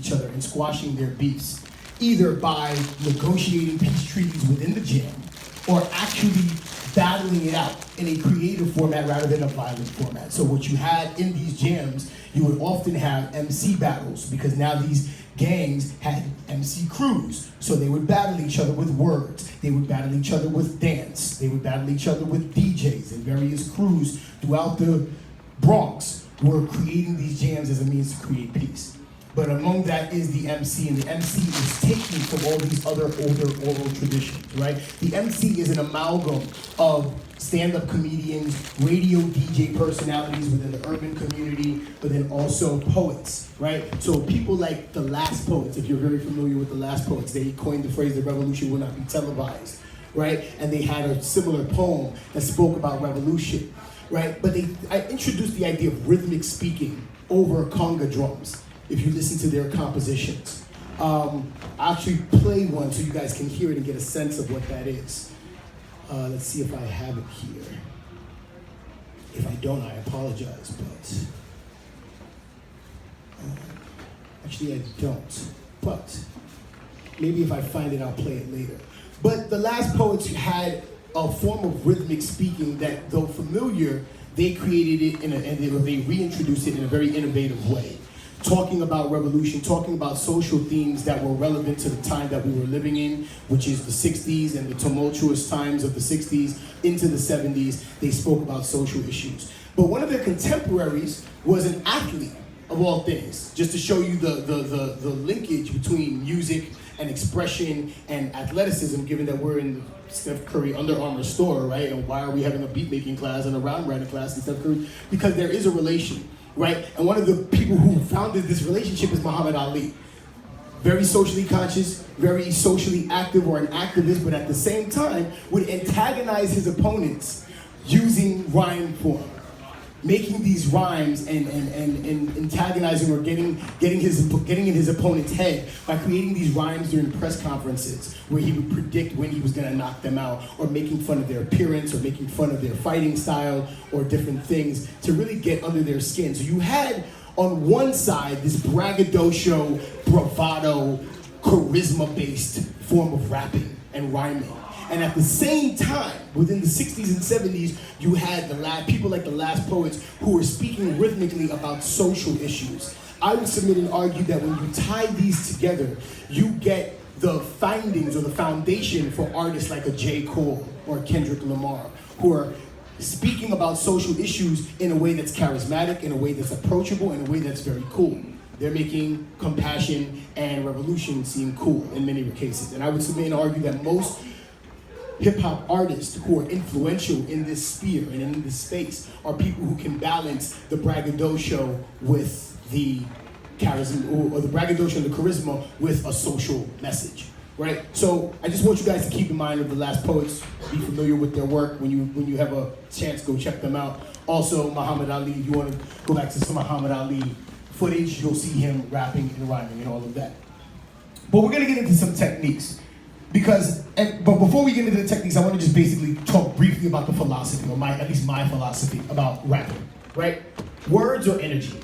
each other and squashing their beefs, either by negotiating peace treaties within the jam or actually battling it out in a creative format rather than a violent format. So what you had in these jams, you would often have MC battles, because now these gangs had MC crews. So they would battle each other with words. They would battle each other with dance. They would battle each other with DJs, and various crews throughout the Bronx were creating these jams as a means to create peace. But among that is the MC, and the MC is taken from all these other older oral traditions, right? The MC is an amalgam of stand-up comedians, radio DJ personalities within the urban community, but then also poets, right? So people like the Last Poets, if you're very familiar with the Last Poets, they coined the phrase, "the revolution will not be televised," right? And they had a similar poem that spoke about revolution, right? But I introduced the idea of rhythmic speaking over conga drums, if you listen to their compositions. I'll actually play one so you guys can hear it and get a sense of what that is. Let's see if I have it here. If I don't, I apologize, but actually I don't. But maybe if I find it, I'll play it later. But the Last Poets had a form of rhythmic speaking that, though familiar, they created it and they reintroduced it in a very innovative way. Talking about revolution, talking about social themes that were relevant to the time that we were living in, which is the 60s and the tumultuous times of the 60s into the 70s. They spoke about social issues. But one of their contemporaries was an athlete, of all things, just to show you the linkage between music and expression and athleticism, given that we're in the Steph Curry Under Armour store, right? And why are we having a beat making class and a round writing class in Steph Curry? Because there is a relation. Right? And one of the people who founded this relationship is Muhammad Ali. Very socially conscious, very socially active, or an activist, but at the same time would antagonize his opponents using rhyme form. Making these rhymes and antagonizing or getting in his opponent's head by creating these rhymes during press conferences where he would predict when he was going to knock them out, or making fun of their appearance, or making fun of their fighting style, or different things to really get under their skin. So you had on one side this braggadocio, bravado, charisma-based form of rapping and rhyming. And at the same time, within the 60s and 70s, you had people like the Last Poets who were speaking rhythmically about social issues. I would submit and argue that when you tie these together, you get the findings or the foundation for artists like a J. Cole or Kendrick Lamar, who are speaking about social issues in a way that's charismatic, in a way that's approachable, in a way that's very cool. They're making compassion and revolution seem cool in many cases. And I would submit and argue that most hip-hop artists who are influential in this sphere and in this space are people who can balance the braggadocio with the charisma, or the braggadocio and the charisma with a social message, right? So I just want you guys to keep in mind of the Last Poets, be familiar with their work. When you have a chance, go check them out. Also, Muhammad Ali, if you want to go back to some Muhammad Ali footage, you'll see him rapping and rhyming and all of that. But we're gonna get into some techniques. But before we get into the techniques, I want to just basically talk briefly about the philosophy, or at least my philosophy about rapping, right? Words or energy.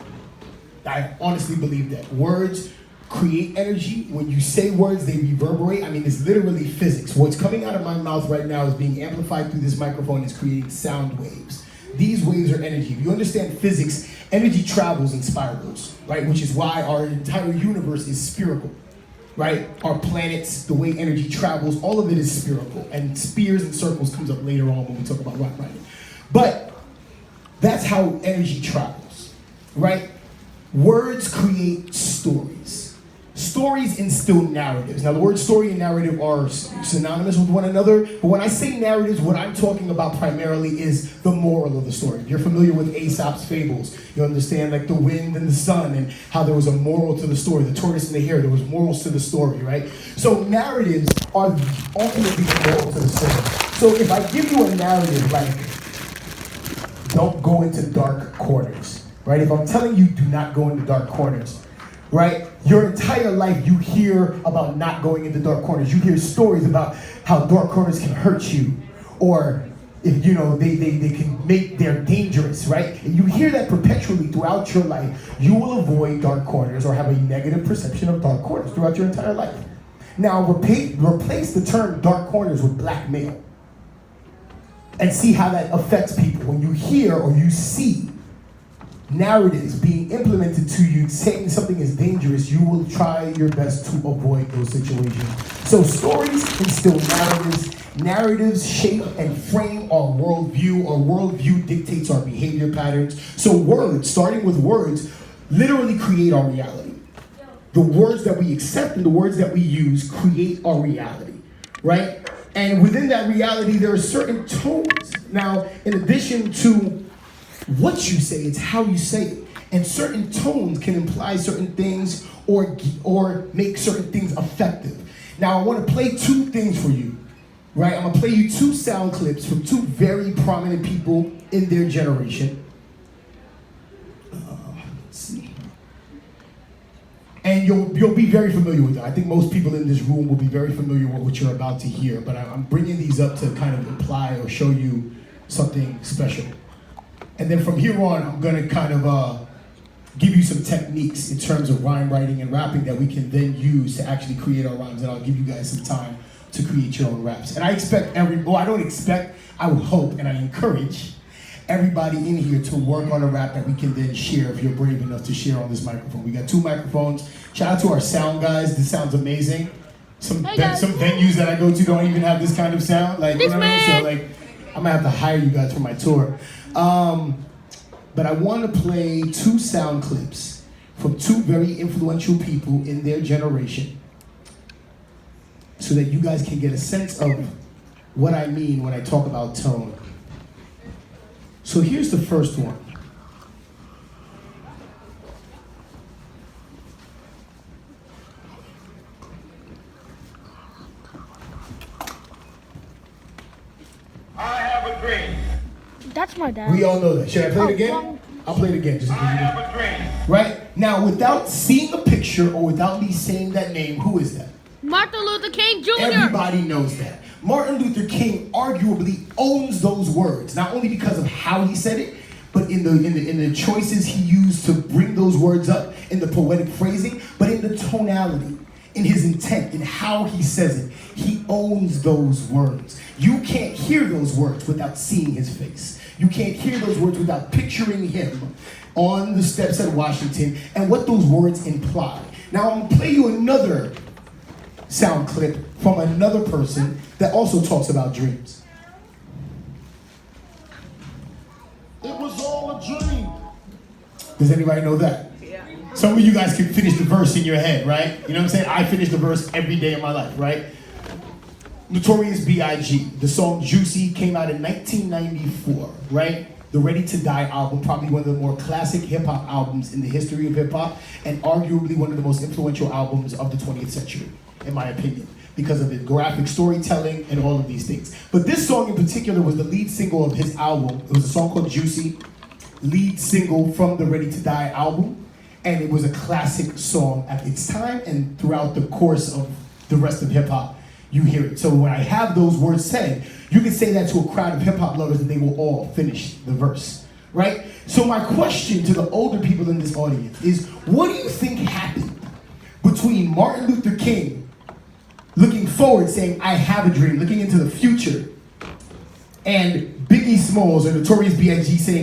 I honestly believe that. Words create energy. When you say words, they reverberate. I mean, it's literally physics. What's coming out of my mouth right now is being amplified through this microphone. It's creating sound waves. These waves are energy. If you understand physics, energy travels in spirals, right? Which is why our entire universe is spherical. Right? Our planets, the way energy travels, all of it is spherical. And spheres and circles comes up later on when we talk about rock writing. But that's how energy travels, right? Words create stories. Stories instill narratives. Now, the word story and narrative are synonymous with one another, but when I say narratives, what I'm talking about primarily is the moral of the story. If you're familiar with Aesop's fables, you understand like the wind and the sun and how there was a moral to the story, the tortoise and the hare, there was morals to the story, right? So narratives are ultimately the moral to the story. So if I give you a narrative like, don't go into dark corners, right? If I'm telling you do not go into dark corners, right? Your entire life you hear about not going into dark corners. You hear stories about how dark corners can hurt you, or If they can make, they're dangerous, right? And you hear that perpetually throughout your life. You will avoid dark corners or have a negative perception of dark corners throughout your entire life. Now, replace the term dark corners with blackmail. And see how that affects people. When you hear or you see narratives being implemented to you saying something is dangerous, you will try your best to avoid those situations. So stories instill narratives. Narratives shape and frame our worldview. Our worldview dictates our behavior patterns. So words, starting with words, literally create our reality. The words that we accept and the words that we use create our reality, right? And within that reality, there are certain tones. Now, in addition to what you say, it's how you say it. And certain tones can imply certain things or make certain things effective. Now, I want to play two things for you, right? I'm going to play you two sound clips from two very prominent people in their generation. Let's see. And you'll be very familiar with it. I think most people in this room will be very familiar with what you're about to hear, but I'm bringing these up to kind of imply or show you something special. And then from here on, I'm gonna kind of give you some techniques in terms of rhyme writing and rapping that we can then use to actually create our rhymes, and I'll give you guys some time to create your own raps. And I expect I would hope, and I encourage everybody in here to work on a rap that we can then share if you're brave enough to share on this microphone. We got two microphones. Shout out to our sound guys. This sounds amazing. Some venues that I go to don't even have this kind of sound. Like, you know what I mean? So like, I'm gonna have to hire you guys for my tour. But I want to play two sound clips from two very influential people in their generation so that you guys can get a sense of what I mean when I talk about tone. So here's the first one. I have a dream. That's my dad. We all know that. Should I play it again? I'll play it again. Just I have a dream. right? Now, without seeing a picture or without me saying that name, who is that? Martin Luther King Jr. Everybody knows that. Martin Luther King arguably owns those words, not only because of how he said it, but in the choices he used to bring those words up, in the poetic phrasing, but in the tonality, in his intent, in how he says it. He owns those words. You can't hear those words without seeing his face. You can't hear those words without picturing him on the steps at Washington and what those words imply. Now I'm gonna play you another sound clip from another person that also talks about dreams. It was all a dream. Does anybody know that? Yeah. Some of you guys can finish the verse in your head, right? You know what I'm saying? I finish the verse every day of my life, right? Notorious B.I.G. The song Juicy came out in 1994, right? The Ready to Die album, probably one of the more classic hip-hop albums in the history of hip-hop, and arguably one of the most influential albums of the 20th century, in my opinion, because of the graphic storytelling and all of these things. But this song in particular was the lead single of his album. It was a song called Juicy, lead single from the Ready to Die album, and it was a classic song at its time, and throughout the course of the rest of hip-hop, you hear it. So when I have those words said, you can say that to a crowd of hip-hop lovers and they will all finish the verse, right? So my question to the older people in this audience is, what do you think happened between Martin Luther King looking forward, saying, I have a dream, looking into the future, and Biggie Smalls or Notorious B.I.G. saying,